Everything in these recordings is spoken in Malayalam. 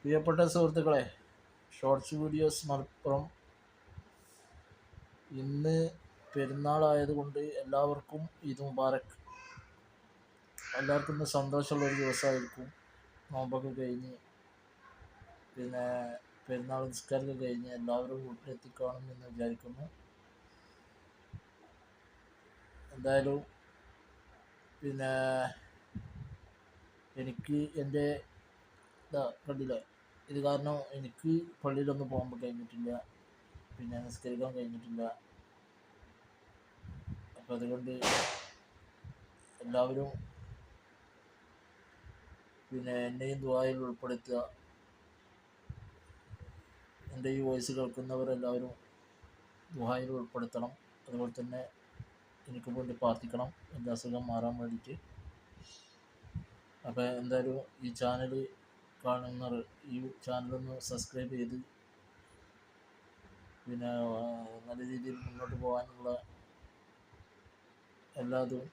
പ്രിയപ്പെട്ട സുഹൃത്തുക്കളെ, ഷോർട്സ് വീഡിയോസ് മലപ്പുറം ഇന്ന് പെരുന്നാളായതുകൊണ്ട് എല്ലാവർക്കും ഈദ് മുബാറക്. എല്ലാവർക്കും ഇന്ന് സന്തോഷമുള്ളൊരു ദിവസമായിരിക്കും. നോമ്പൊക്കെ കഴിഞ്ഞ് പിന്നെ പെരുന്നാൾ നിസ്കാരമൊക്കെ കഴിഞ്ഞ് എല്ലാവരും വീട്ടിലെത്തിക്കാണും എന്ന് വിചാരിക്കുന്നു. എന്തായാലും പിന്നെ എനിക്ക് എൻ്റെ കണ്ടില്ലേ, ഇത് കാരണം എനിക്ക് പള്ളിയിലൊന്നും പോകാൻ കഴിഞ്ഞിട്ടില്ല, പിന്നെ നിസ്കരിക്കാൻ കഴിഞ്ഞിട്ടില്ല. അപ്പം അതുകൊണ്ട് എല്ലാവരും പിന്നെ എന്നെയും ദുആയിൽ ഉൾപ്പെടുത്തുക. എൻ്റെ ഈ വോയിസ് കേൾക്കുന്നവരെല്ലാവരും ദുആയിൽ ഉൾപ്പെടുത്തണം. അതുപോലെ തന്നെ എനിക്ക് വേണ്ടി പ്രാർത്ഥിക്കണം, എൻ്റെ അസുഖം മാറാൻ വേണ്ടിയിട്ട്. അപ്പോൾ എന്തായാലും ഈ ചാനൽ കാണുന്നവർ ഈ ചാനലൊന്ന് സബ്സ്ക്രൈബ് ചെയ്ത് പിന്നെ നല്ല രീതിയിൽ മുന്നോട്ട് പോകാനുള്ള എല്ലാതും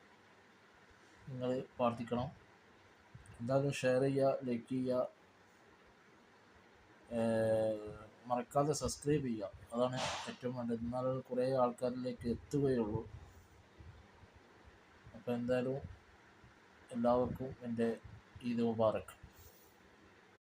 നിങ്ങൾ പ്രാർത്ഥിക്കണം. എന്തായാലും ഷെയർ ചെയ്യുക, ലൈക്ക് ചെയ്യുക, മറക്കാതെ സബ്സ്ക്രൈബ് ചെയ്യുക. അതാണ് ഏറ്റവും വേണ്ടത്. എന്നാലും കുറേ ആൾക്കാരിലേക്ക് എത്തുകയുള്ളൂ. അപ്പോൾ എന്തായാലും എല്ലാവർക്കും എൻ്റെ ഈദ് മുബാറക്.